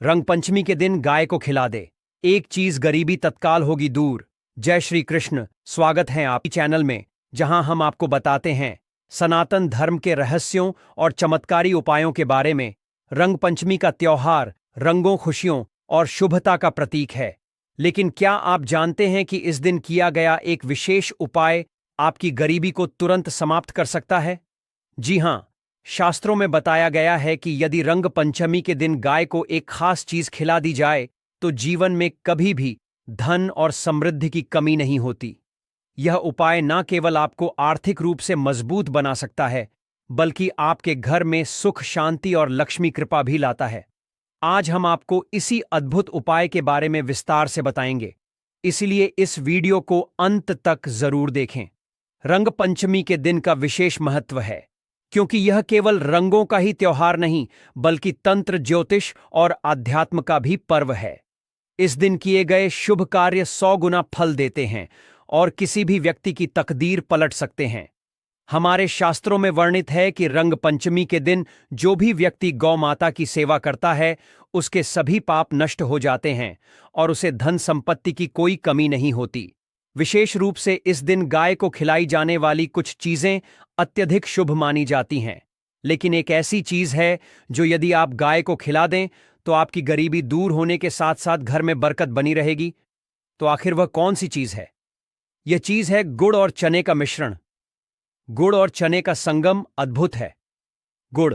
रंग पंचमी के दिन गाय को खिला दे, एक चीज गरीबी तत्काल होगी दूर। जय श्री कृष्ण। स्वागत है आपके चैनल में, जहां हम आपको बताते हैं सनातन धर्म के रहस्यों और चमत्कारी उपायों के बारे में। रंग पंचमी का त्योहार रंगों, खुशियों और शुभता का प्रतीक है। लेकिन क्या आप जानते हैं कि इस दिन किया गया एक विशेष उपाय आपकी गरीबी को तुरंत समाप्त कर सकता है? जी हां, शास्त्रों में बताया गया है कि यदि रंग पंचमी के दिन गाय को एक खास चीज खिला दी जाए तो जीवन में कभी भी धन और समृद्धि की कमी नहीं होती। यह उपाय न केवल आपको आर्थिक रूप से मजबूत बना सकता है, बल्कि आपके घर में सुख, शांति और लक्ष्मी कृपा भी लाता है। आज हम आपको इसी अद्भुत उपाय के बारे में विस्तार से बताएंगे, इसलिए इस वीडियो को अंत तक जरूर देखें। रंग पंचमी के दिन का विशेष महत्व है, क्योंकि यह केवल रंगों का ही त्योहार नहीं, बल्कि तंत्र, ज्योतिष और आध्यात्म का भी पर्व है। इस दिन किए गए शुभ कार्य 100 गुना फल देते हैं और किसी भी व्यक्ति की तकदीर पलट सकते हैं। हमारे शास्त्रों में वर्णित है कि रंग पंचमी के दिन जो भी व्यक्ति गौ माता की सेवा करता है, उसके सभी पाप नष्ट हो जाते हैं और उसे धन संपत्ति की कोई कमी नहीं होती। विशेष रूप से इस दिन गाय को खिलाई जाने वाली कुछ चीजें अत्यधिक शुभ मानी जाती हैं। लेकिन एक ऐसी चीज है जो यदि आप गाय को खिला दें तो आपकी गरीबी दूर होने के साथ साथ घर में बरकत बनी रहेगी। तो आखिर वह कौन सी चीज है? यह चीज है गुड़ और चने का मिश्रण। गुड़ और चने का संगम अद्भुत है। गुड़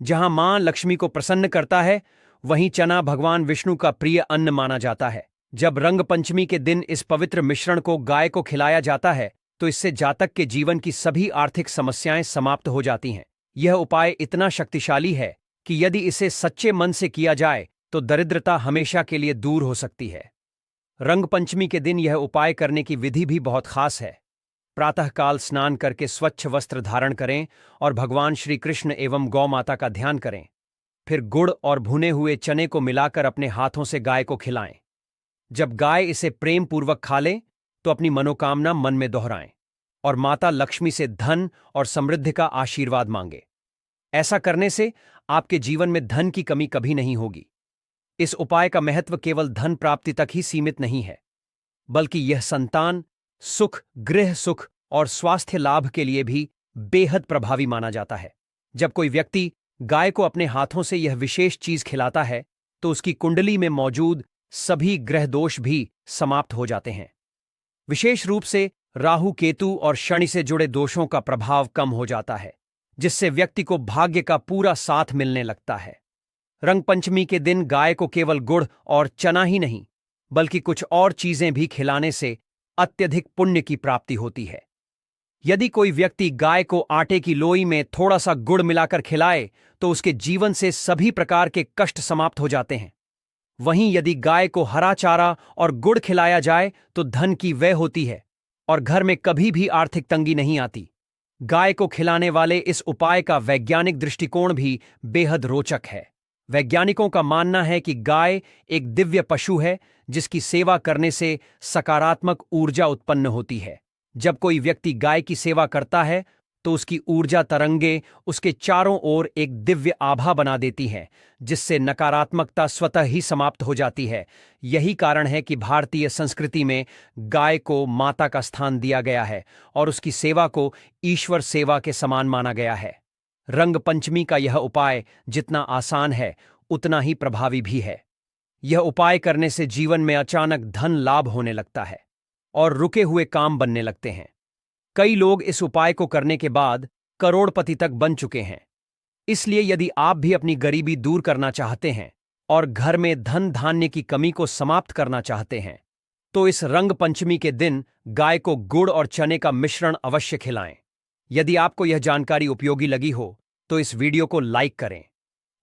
जहां मां लक्ष्मी को प्रसन्न करता है, वहीं चना भगवान विष्णु का प्रिय अन्न माना जाता है। जब रंग पंचमी के दिन इस पवित्र मिश्रण को गाय को खिलाया जाता है तो इससे जातक के जीवन की सभी आर्थिक समस्याएं समाप्त हो जाती हैं। यह उपाय इतना शक्तिशाली है कि यदि इसे सच्चे मन से किया जाए तो दरिद्रता हमेशा के लिए दूर हो सकती है। रंग पंचमी के दिन यह उपाय करने की विधि भी बहुत खास है। प्रातःकाल स्नान करके स्वच्छ वस्त्र धारण करें और भगवान श्री कृष्ण एवं गौ माता का ध्यान करें। फिर गुड़ और भुने हुए चने को मिलाकर अपने हाथों से गाय को खिलाएं। जब गाय इसे प्रेम पूर्वक खा ले तो अपनी मनोकामना मन में दोहराएं और माता लक्ष्मी से धन और समृद्धि का आशीर्वाद मांगे। ऐसा करने से आपके जीवन में धन की कमी कभी नहीं होगी। इस उपाय का महत्व केवल धन प्राप्ति तक ही सीमित नहीं है, बल्कि यह संतान सुख, गृह सुख और स्वास्थ्य लाभ के लिए भी बेहद प्रभावी माना जाता है। जब कोई व्यक्ति गाय को अपने हाथों से यह विशेष चीज खिलाता है तो उसकी कुंडली में मौजूद सभी ग्रह दोष भी समाप्त हो जाते हैं। विशेष रूप से राहु, केतु और शनि से जुड़े दोषों का प्रभाव कम हो जाता है, जिससे व्यक्ति को भाग्य का पूरा साथ मिलने लगता है। रंग पंचमी के दिन गाय को केवल गुड़ और चना ही नहीं, बल्कि कुछ और चीजें भी खिलाने से अत्यधिक पुण्य की प्राप्ति होती है। यदि कोई व्यक्ति गाय को आटे की लोई में थोड़ा सा गुड़ मिलाकर खिलाए तो उसके जीवन से सभी प्रकार के कष्ट समाप्त हो जाते हैं। वहीं यदि गाय को हरा चारा और गुड़ खिलाया जाए तो धन की व्यय होती है और घर में कभी भी आर्थिक तंगी नहीं आती। गाय को खिलाने वाले इस उपाय का वैज्ञानिक दृष्टिकोण भी बेहद रोचक है। वैज्ञानिकों का मानना है कि गाय एक दिव्य पशु है जिसकी सेवा करने से सकारात्मक ऊर्जा उत्पन्न होती है। जब कोई व्यक्ति गाय की सेवा करता है तो उसकी ऊर्जा तरंगे उसके चारों ओर एक दिव्य आभा बना देती हैं, जिससे नकारात्मकता स्वतः ही समाप्त हो जाती है। यही कारण है कि भारतीय संस्कृति में गाय को माता का स्थान दिया गया है और उसकी सेवा को ईश्वर सेवा के समान माना गया है। रंग पंचमी का यह उपाय जितना आसान है, उतना ही प्रभावी भी है। यह उपाय करने से जीवन में अचानक धन लाभ होने लगता है और रुके हुए काम बनने लगते हैं। कई लोग इस उपाय को करने के बाद करोड़पति तक बन चुके हैं। इसलिए यदि आप भी अपनी गरीबी दूर करना चाहते हैं और घर में धन धान्य की कमी को समाप्त करना चाहते हैं, तो इस रंग पंचमी के दिन गाय को गुड़ और चने का मिश्रण अवश्य खिलाएं। यदि आपको यह जानकारी उपयोगी लगी हो तो इस वीडियो को लाइक करें,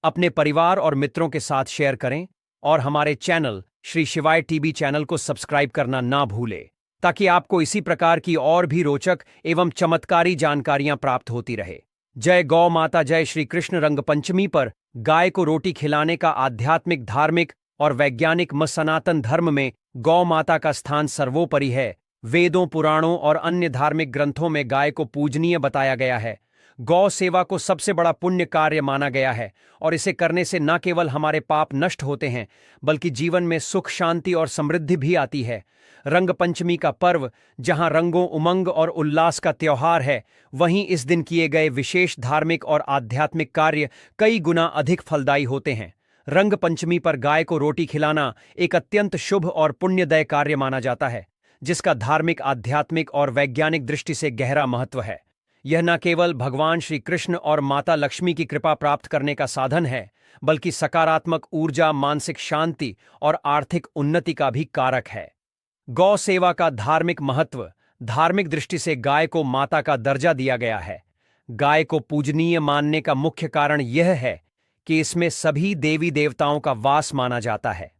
अपने परिवार और मित्रों के साथ शेयर करें और हमारे चैनल श्री शिवाय टीवी चैनल को सब्सक्राइब करना ना भूलें, ताकि आपको इसी प्रकार की और भी रोचक एवं चमत्कारी जानकारियां प्राप्त होती रहे। जय गौ माता, जय श्री कृष्ण। रंग पंचमी पर गाय को रोटी खिलाने का आध्यात्मिक, धार्मिक और वैज्ञानिक मत सनातन धर्म में गौ माता का स्थान सर्वोपरि है। वेदों, पुराणों और अन्य धार्मिक ग्रंथों में गाय को पूजनीय बताया गया है। गौ सेवा को सबसे बड़ा पुण्य कार्य माना गया है और इसे करने से न केवल हमारे पाप नष्ट होते हैं बल्कि जीवन में सुख, शांति और समृद्धि भी आती है। रंग पंचमी का पर्व जहां रंगों, उमंग और उल्लास का त्योहार है, वहीं इस दिन किए गए विशेष धार्मिक और आध्यात्मिक कार्य कई गुना अधिक फलदायी होते हैं। रंग पंचमी पर गाय को रोटी खिलाना एक अत्यंत शुभ और पुण्यदय कार्य माना जाता है, जिसका धार्मिक, आध्यात्मिक और वैज्ञानिक दृष्टि से गहरा महत्व है। यह न केवल भगवान श्री कृष्ण और माता लक्ष्मी की कृपा प्राप्त करने का साधन है, बल्कि सकारात्मक ऊर्जा, मानसिक शांति और आर्थिक उन्नति का भी कारक है। गौ सेवा का धार्मिक महत्व। धार्मिक दृष्टि से गाय को माता का दर्जा दिया गया है। गाय को पूजनीय मानने का मुख्य कारण यह है कि इसमें सभी देवी देवताओं का वास माना जाता है।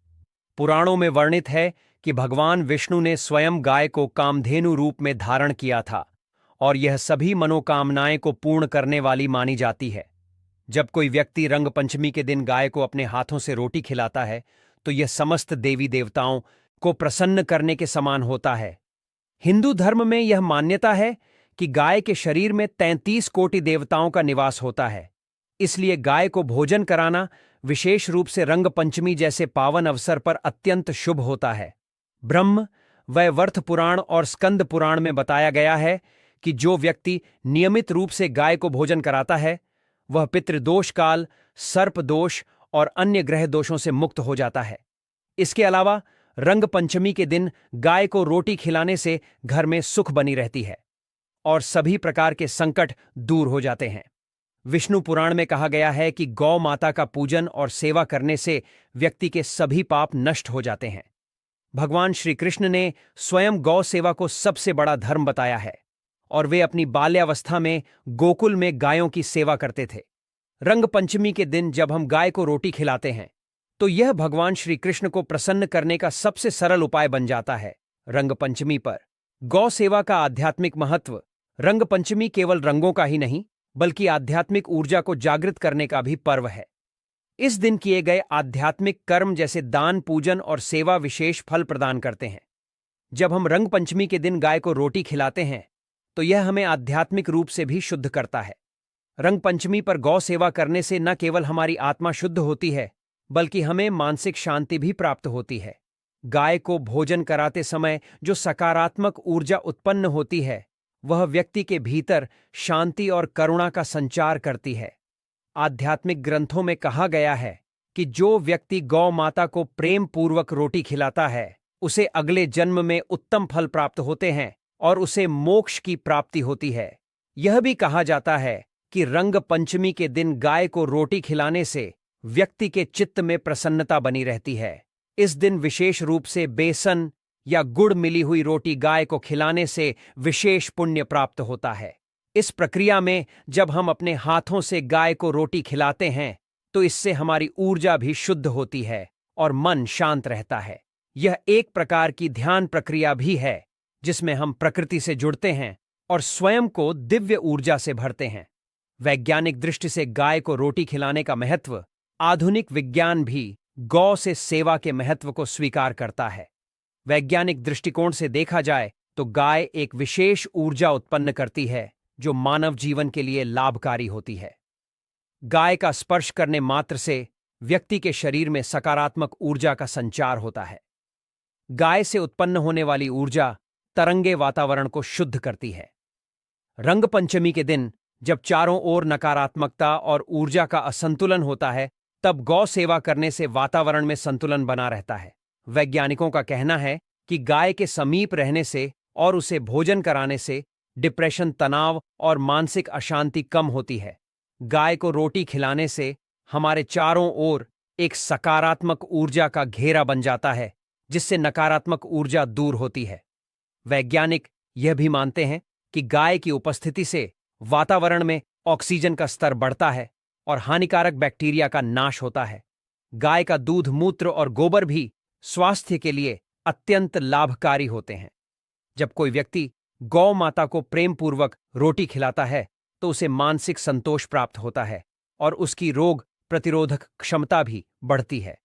पुराणों में वर्णित है कि भगवान विष्णु ने स्वयं गाय को कामधेनु रूप में धारण किया था और यह सभी मनोकामनाएं को पूर्ण करने वाली मानी जाती है। जब कोई व्यक्ति रंग पंचमी के दिन गाय को अपने हाथों से रोटी खिलाता है तो यह समस्त देवी देवताओं को प्रसन्न करने के समान होता है। हिंदू धर्म में यह मान्यता है कि गाय के शरीर में 33 कोटि देवताओं का निवास होता है, इसलिए गाय को भोजन कराना विशेष रूप से रंग पंचमी जैसे पावन अवसर पर अत्यंत शुभ होता है। ब्रह्म वैवर्त पुराण और स्कंद पुराण में बताया गया है कि जो व्यक्ति नियमित रूप से गाय को भोजन कराता है वह पितृदोष काल, सर्प दोष और अन्य ग्रह दोषों से मुक्त हो जाता है। इसके अलावा रंग पंचमी के दिन गाय को रोटी खिलाने से घर में सुख बनी रहती है और सभी प्रकार के संकट दूर हो जाते हैं। विष्णु पुराण में कहा गया है कि गौ माता का पूजन और सेवा करने से व्यक्ति के सभी पाप नष्ट हो जाते हैं। भगवान श्री कृष्ण ने स्वयं गौ सेवा को सबसे बड़ा धर्म बताया है और वे अपनी बाल्यावस्था में गोकुल में गायों की सेवा करते थे। रंग पंचमी के दिन जब हम गाय को रोटी खिलाते हैं तो यह भगवान श्री कृष्ण को प्रसन्न करने का सबसे सरल उपाय बन जाता है। रंग पंचमी पर गौ सेवा का आध्यात्मिक महत्व। रंग पंचमी केवल रंगों का ही नहीं बल्कि आध्यात्मिक ऊर्जा को जागृत करने का भी पर्व है। इस दिन किए गए आध्यात्मिक कर्म जैसे दान, पूजन और सेवा विशेष फल प्रदान करते हैं। जब हम रंग पंचमी के दिन गाय को रोटी खिलाते हैं तो यह हमें आध्यात्मिक रूप से भी शुद्ध करता है। रंग पंचमी पर गौ सेवा करने से न केवल हमारी आत्मा शुद्ध होती है बल्कि हमें मानसिक शांति भी प्राप्त होती है। गाय को भोजन कराते समय जो सकारात्मक ऊर्जा उत्पन्न होती है वह व्यक्ति के भीतर शांति और करुणा का संचार करती है। आध्यात्मिक ग्रंथों में कहा गया है कि जो व्यक्ति गौ माता को प्रेम पूर्वक रोटी खिलाता है उसे अगले जन्म में उत्तम फल प्राप्त होते हैं और उसे मोक्ष की प्राप्ति होती है। यह भी कहा जाता है कि रंग पंचमी के दिन गाय को रोटी खिलाने से व्यक्ति के चित्त में प्रसन्नता बनी रहती है। इस दिन विशेष रूप से बेसन या गुड़ मिली हुई रोटी गाय को खिलाने से विशेष पुण्य प्राप्त होता है। इस प्रक्रिया में जब हम अपने हाथों से गाय को रोटी खिलाते हैं तो इससे हमारी ऊर्जा भी शुद्ध होती है और मन शांत रहता है। यह एक प्रकार की ध्यान प्रक्रिया भी है जिसमें हम प्रकृति से जुड़ते हैं और स्वयं को दिव्य ऊर्जा से भरते हैं। वैज्ञानिक दृष्टि से गाय को रोटी खिलाने का महत्व। आधुनिक विज्ञान भी गौ से सेवा के महत्व को स्वीकार करता है। वैज्ञानिक दृष्टिकोण से देखा जाए तो गाय एक विशेष ऊर्जा उत्पन्न करती है जो मानव जीवन के लिए लाभकारी होती है। गाय का स्पर्श करने मात्र से व्यक्ति के शरीर में सकारात्मक ऊर्जा का संचार होता है। गाय से उत्पन्न होने वाली ऊर्जा तरंगे वातावरण को शुद्ध करती है। रंग पंचमी के दिन जब चारों ओर नकारात्मकता और ऊर्जा का असंतुलन होता है तब गौ सेवा करने से वातावरण में संतुलन बना रहता है। वैज्ञानिकों का कहना है कि गाय के समीप रहने से और उसे भोजन कराने से डिप्रेशन, तनाव और मानसिक अशांति कम होती है। गाय को रोटी खिलाने से हमारे चारों ओर एक सकारात्मक ऊर्जा का घेरा बन जाता है जिससे नकारात्मक ऊर्जा दूर होती है। वैज्ञानिक यह भी मानते हैं कि गाय की उपस्थिति से वातावरण में ऑक्सीजन का स्तर बढ़ता है और हानिकारक बैक्टीरिया का नाश होता है। गाय का दूध, मूत्र और गोबर भी स्वास्थ्य के लिए अत्यंत लाभकारी होते हैं। जब कोई व्यक्ति गौ माता को प्रेम पूर्वक रोटी खिलाता है तो उसे मानसिक संतोष प्राप्त होता है और उसकी रोग प्रतिरोधक क्षमता भी बढ़ती है।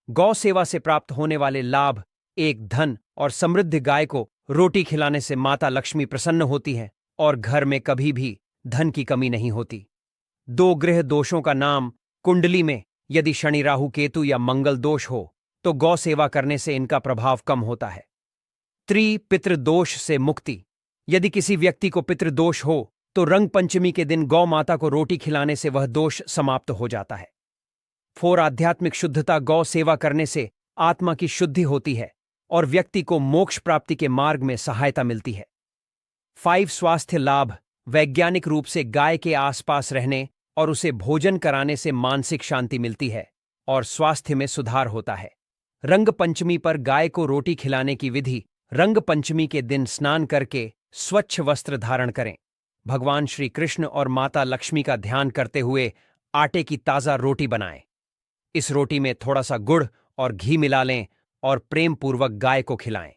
गौ सेवा से प्राप्त होने वाले लाभ। एक, धन और समृद्ध। गाय को रोटी खिलाने से माता लक्ष्मी प्रसन्न होती हैं और घर में कभी भी धन की कमी नहीं होती। दो गृह दोषों का नाम कुंडली में यदि शनि राहु केतु या मंगल दोष हो तो गौ सेवा करने से इनका प्रभाव कम होता है। पितृदोष से मुक्ति। यदि किसी व्यक्ति को पितृदोष हो तो रंग पंचमी के दिन गौ माता को रोटी खिलाने से वह दोष समाप्त हो जाता है। आध्यात्मिक शुद्धता। गौ सेवा करने से आत्मा की शुद्धि होती है और व्यक्ति को मोक्ष प्राप्ति के मार्ग में सहायता मिलती है। स्वास्थ्य लाभ। वैज्ञानिक रूप से गाय के आसपास रहने और उसे भोजन कराने से मानसिक शांति मिलती है और स्वास्थ्य में सुधार होता है। रंग पंचमी पर गाय को रोटी खिलाने की विधि। रंग पंचमी के दिन स्नान करके स्वच्छ वस्त्र धारण करें। भगवान श्री कृष्ण और माता लक्ष्मी का ध्यान करते हुए आटे की ताज़ा रोटी बनाएं। इस रोटी में थोड़ा सा गुड़ और घी मिला लें और प्रेम पूर्वक गाय को खिलाएं।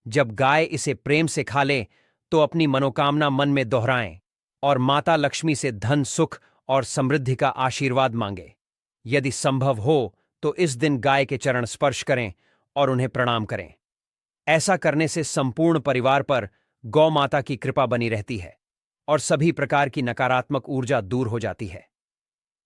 जब गाय इसे प्रेम से खा ले तो अपनी मनोकामना मन में दोहराएं और माता लक्ष्मी से धन सुख और समृद्धि का आशीर्वाद मांगे। यदि संभव हो तो इस दिन गाय के चरण स्पर्श करें और उन्हें प्रणाम करें। ऐसा करने से संपूर्ण परिवार पर गौ माता की कृपा बनी रहती है और सभी प्रकार की नकारात्मक ऊर्जा दूर हो जाती है।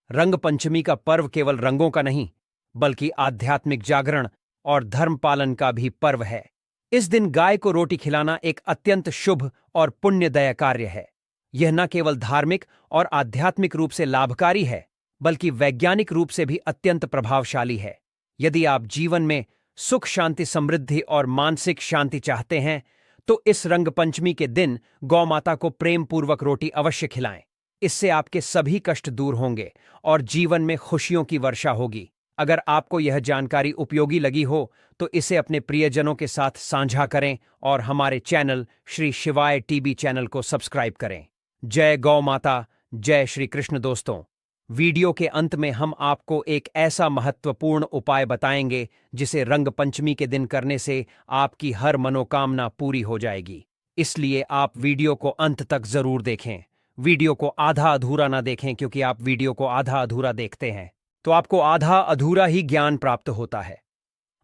रंग पंचमी का पर्व केवल रंगों का नहीं बल्कि आध्यात्मिक जागरण और धर्म पालन का भी पर्व है। इस दिन गाय को रोटी खिलाना एक अत्यंत शुभ और पुण्यदायक कार्य है। यह न केवल धार्मिक और आध्यात्मिक रूप से लाभकारी है बल्कि वैज्ञानिक रूप से भी अत्यंत प्रभावशाली है। यदि आप जीवन में सुख शांति समृद्धि और मानसिक शांति चाहते हैं तो इस रंग पंचमी के दिन गौ माता को प्रेम पूर्वक रोटी अवश्य खिलाएं। इससे आपके सभी कष्ट दूर होंगे और जीवन में खुशियों की वर्षा होगी। अगर आपको यह जानकारी उपयोगी लगी हो तो इसे अपने प्रियजनों के साथ साझा करें और हमारे चैनल श्री शिवाय टीवी चैनल को सब्सक्राइब करें। जय गौ माता, जय श्री कृष्ण। दोस्तों, वीडियो के अंत में हम आपको एक ऐसा महत्वपूर्ण उपाय बताएंगे जिसे रंग पंचमी के दिन करने से आपकी हर मनोकामना पूरी हो जाएगी। इसलिए आप वीडियो को अंत तक जरूर देखें। वीडियो को आधा अधूरा ना देखें, क्योंकि आप वीडियो को आधा अधूरा देखते हैं तो आपको आधा अधूरा ही ज्ञान प्राप्त होता है,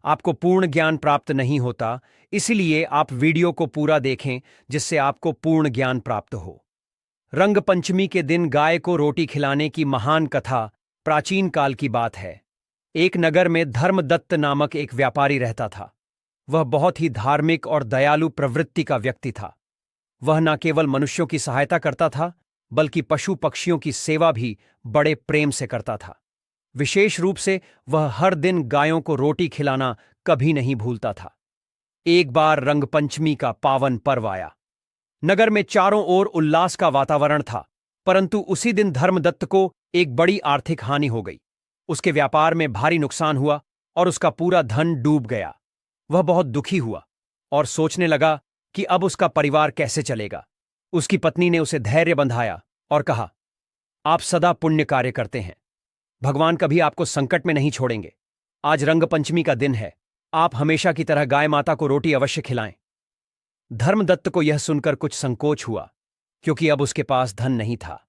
आपको पूर्ण ज्ञान प्राप्त नहीं होता। इसलिए आप वीडियो को पूरा देखें जिससे आपको पूर्ण ज्ञान प्राप्त हो। रंग पंचमी के दिन गाय को रोटी खिलाने की महान कथा प्राचीन काल की बात है। एक नगर में धर्मदत्त नामक एक व्यापारी रहता था। वह बहुत ही धार्मिक और दयालु प्रवृत्ति का व्यक्ति था। वह न केवल मनुष्यों की सहायता करता था बल्कि पशु पक्षियों की सेवा भी बड़े प्रेम से करता था। विशेष रूप से वह हर दिन गायों को रोटी खिलाना कभी नहीं भूलता था। एक बार रंग पंचमी का पावन पर्व आया। नगर में चारों ओर उल्लास का वातावरण था, परंतु उसी दिन धर्मदत्त को एक बड़ी आर्थिक हानि हो गई। उसके व्यापार में भारी नुकसान हुआ और उसका पूरा धन डूब गया। वह बहुत दुखी हुआ और सोचने लगा कि अब उसका परिवार कैसे चलेगा। उसकी पत्नी ने उसे धैर्य बंधाया और कहा, आप सदा पुण्य कार्य करते हैं, भगवान कभी आपको संकट में नहीं छोड़ेंगे। आज रंग पंचमी का दिन है, आप हमेशा की तरह गाय माता को रोटी अवश्य खिलाएं। धर्मदत्त को यह सुनकर कुछ संकोच हुआ, क्योंकि अब उसके पास धन नहीं था।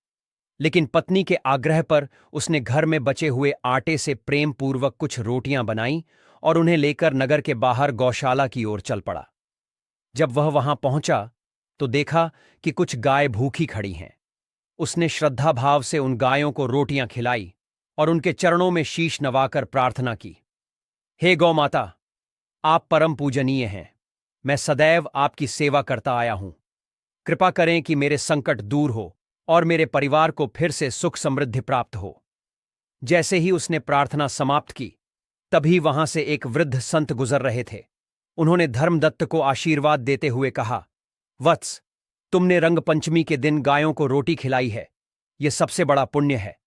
लेकिन पत्नी के आग्रह पर उसने घर में बचे हुए आटे से प्रेम पूर्वक कुछ रोटियां बनाई और उन्हें लेकर नगर के बाहर गौशाला की ओर चल पड़ा। जब वह वहां पहुंचा तो देखा कि कुछ गाय भूखी खड़ी हैं। उसने श्रद्धा भाव से उन गायों को रोटियां खिलाई और उनके चरणों में शीश नवाकर प्रार्थना की, हे गौ माता, आप परम पूजनीय हैं। मैं सदैव आपकी सेवा करता आया हूं। कृपा करें कि मेरे संकट दूर हो और मेरे परिवार को फिर से सुख समृद्धि प्राप्त हो। जैसे ही उसने प्रार्थना समाप्त की, तभी वहां से एक वृद्ध संत गुजर रहे थे। उन्होंने धर्मदत्त को आशीर्वाद देते हुए कहा, वत्स, तुमने रंग पंचमी के दिन गायों को रोटी खिलाई है, यह सबसे बड़ा पुण्य है।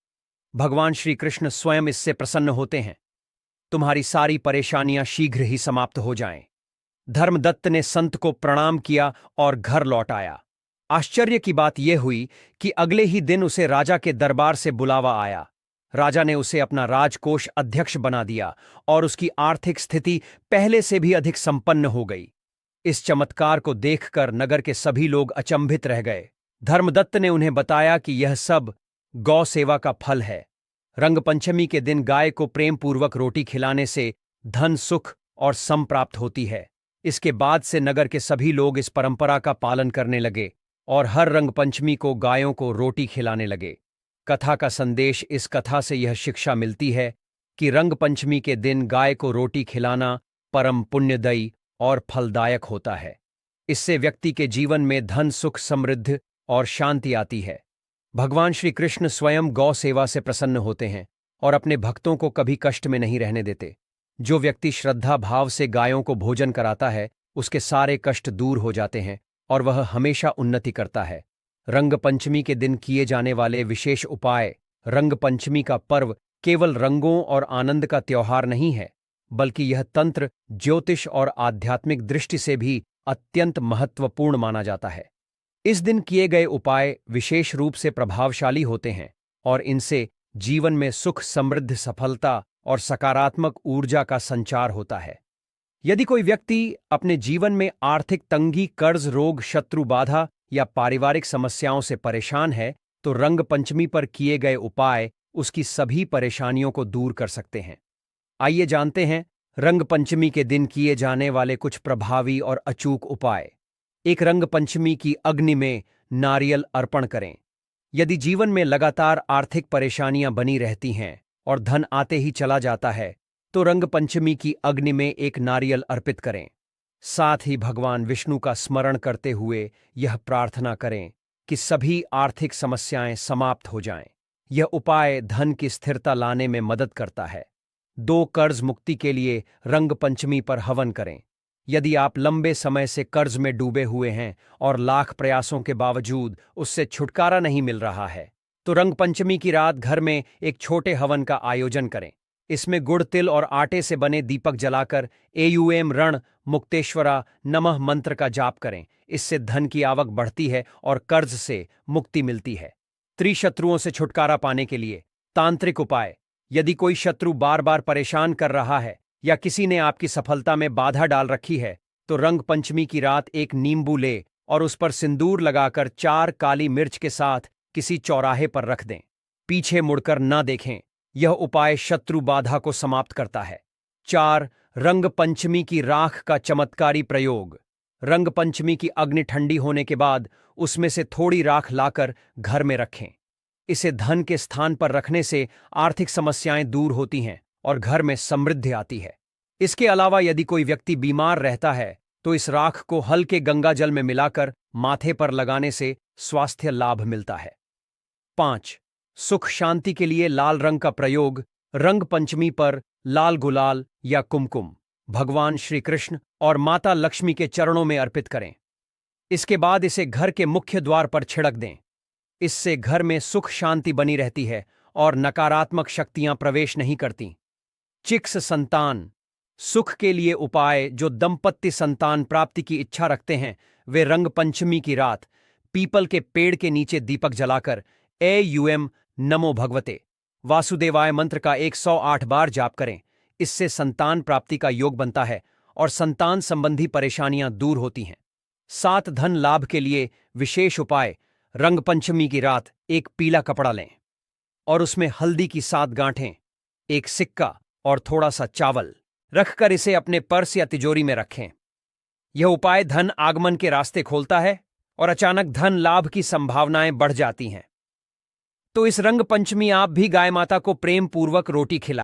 भगवान श्री कृष्ण स्वयं इससे प्रसन्न होते हैं। तुम्हारी सारी परेशानियां शीघ्र ही समाप्त हो जाएं। धर्मदत्त ने संत को प्रणाम किया और घर लौट आया। आश्चर्य की बात यह हुई कि अगले ही दिन उसे राजा के दरबार से बुलावा आया। राजा ने उसे अपना राजकोष अध्यक्ष बना दिया और उसकी आर्थिक स्थिति पहले से भी अधिक संपन्न हो गई। इस चमत्कार को देखकर नगर के सभी लोग अचंभित रह गए। धर्मदत्त ने उन्हें बताया कि यह सब गौ सेवा का फल है। रंग पंचमी के दिन गाय को प्रेम पूर्वक रोटी खिलाने से धन सुख और सम प्राप्त होती है। इसके बाद से नगर के सभी लोग इस परंपरा का पालन करने लगे और हर रंग पंचमी को गायों को रोटी खिलाने लगे। कथा का संदेश: इस कथा से यह शिक्षा मिलती है कि रंग पंचमी के दिन गाय को रोटी खिलाना परम पुण्यदायी और फलदायक होता है। इससे व्यक्ति के जीवन में धन, सुख, समृद्धि और शांति आती है। भगवान श्री कृष्ण स्वयं गौ सेवा से प्रसन्न होते हैं और अपने भक्तों को कभी कष्ट में नहीं रहने देते। जो व्यक्ति श्रद्धा भाव से गायों को भोजन कराता है, उसके सारे कष्ट दूर हो जाते हैं और वह हमेशा उन्नति करता है। रंग पंचमी के दिन किए जाने वाले विशेष उपाय: रंग पंचमी का पर्व केवल रंगों और आनंद का त्योहार नहीं है, बल्कि यह तंत्र, ज्योतिष और आध्यात्मिक दृष्टि से भी अत्यंत महत्वपूर्ण माना जाता है। इस दिन किए गए उपाय विशेष रूप से प्रभावशाली होते हैं और इनसे जीवन में सुख, समृद्धि, सफलता और सकारात्मक ऊर्जा का संचार होता है। यदि कोई व्यक्ति अपने जीवन में आर्थिक तंगी, कर्ज, रोग, शत्रु बाधा या पारिवारिक समस्याओं से परेशान है, तो रंग पंचमी पर किए गए उपाय उसकी सभी परेशानियों को दूर कर सकते हैं। आइए जानते हैं रंग पंचमी के दिन किए जाने वाले कुछ प्रभावी और अचूक उपाय। एक, रंग पंचमी की अग्नि में नारियल अर्पण करें। यदि जीवन में लगातार आर्थिक परेशानियां बनी रहती हैं और धन आते ही चला जाता है, तो रंग पंचमी की अग्नि में एक नारियल अर्पित करें। साथ ही भगवान विष्णु का स्मरण करते हुए यह प्रार्थना करें कि सभी आर्थिक समस्याएं समाप्त हो जाएं। यह उपाय धन की स्थिरता लाने में मदद करता है। 2, कर्ज मुक्ति के लिए रंग पंचमी पर हवन करें। यदि आप लंबे समय से कर्ज में डूबे हुए हैं और लाख प्रयासों के बावजूद उससे छुटकारा नहीं मिल रहा है, तो रंग पंचमी की रात घर में एक छोटे हवन का आयोजन करें। इसमें गुड़, तिल और आटे से बने दीपक जलाकर एयूएम रण मुक्तेश्वरा नमः मंत्र का जाप करें। इससे धन की आवक बढ़ती है और कर्ज से मुक्ति मिलती है। त्रिशत्रुओं से छुटकारा पाने के लिए तांत्रिक उपाय: यदि कोई शत्रु बार बार परेशान कर रहा है या किसी ने आपकी सफलता में बाधा डाल रखी है, तो रंग पंचमी की रात एक नींबू ले और उस पर सिंदूर लगाकर 4 काली मिर्च के साथ किसी चौराहे पर रख दें। पीछे मुड़कर न देखें। यह उपाय शत्रु बाधा को समाप्त करता है। 4, रंग पंचमी की राख का चमत्कारी प्रयोग। रंग पंचमी की अग्नि ठंडी होने के बाद उसमें से थोड़ी राख लाकर घर में रखें। इसे धन के स्थान पर रखने से आर्थिक समस्याएं दूर होती हैं और घर में समृद्धि आती है। इसके अलावा यदि कोई व्यक्ति बीमार रहता है, तो इस राख को हल्के गंगा जल में मिलाकर माथे पर लगाने से स्वास्थ्य लाभ मिलता है। 5, सुख शांति के लिए लाल रंग का प्रयोग। रंग पंचमी पर लाल गुलाल या कुमकुम भगवान श्री कृष्ण और माता लक्ष्मी के चरणों में अर्पित करें। इसके बाद इसे घर के मुख्य द्वार पर छिड़क दें। इससे घर में सुख शांति बनी रहती है और नकारात्मक शक्तियां प्रवेश नहीं करती। चिक्स संतान सुख के लिए उपाय: जो दंपत्ति संतान प्राप्ति की इच्छा रखते हैं, वे रंग पंचमी की रात पीपल के पेड़ के नीचे दीपक जलाकर एयूएम नमो भगवते वासुदेवाय मंत्र का 108 बार जाप करें। इससे संतान प्राप्ति का योग बनता है और संतान संबंधी परेशानियां दूर होती हैं। 7, धन लाभ के लिए विशेष उपाय: रंग पंचमी की रात एक पीला कपड़ा लें और उसमें हल्दी की 7 गांठें, एक सिक्का और थोड़ा सा चावल रखकर इसे अपने पर्स या तिजोरी में रखें। यह उपाय धन आगमन के रास्ते खोलता है और अचानक धन लाभ की संभावनाएं बढ़ जाती हैं। तो इस रंग पंचमी आप भी गाय माता को प्रेम पूर्वक रोटी खिलाएं।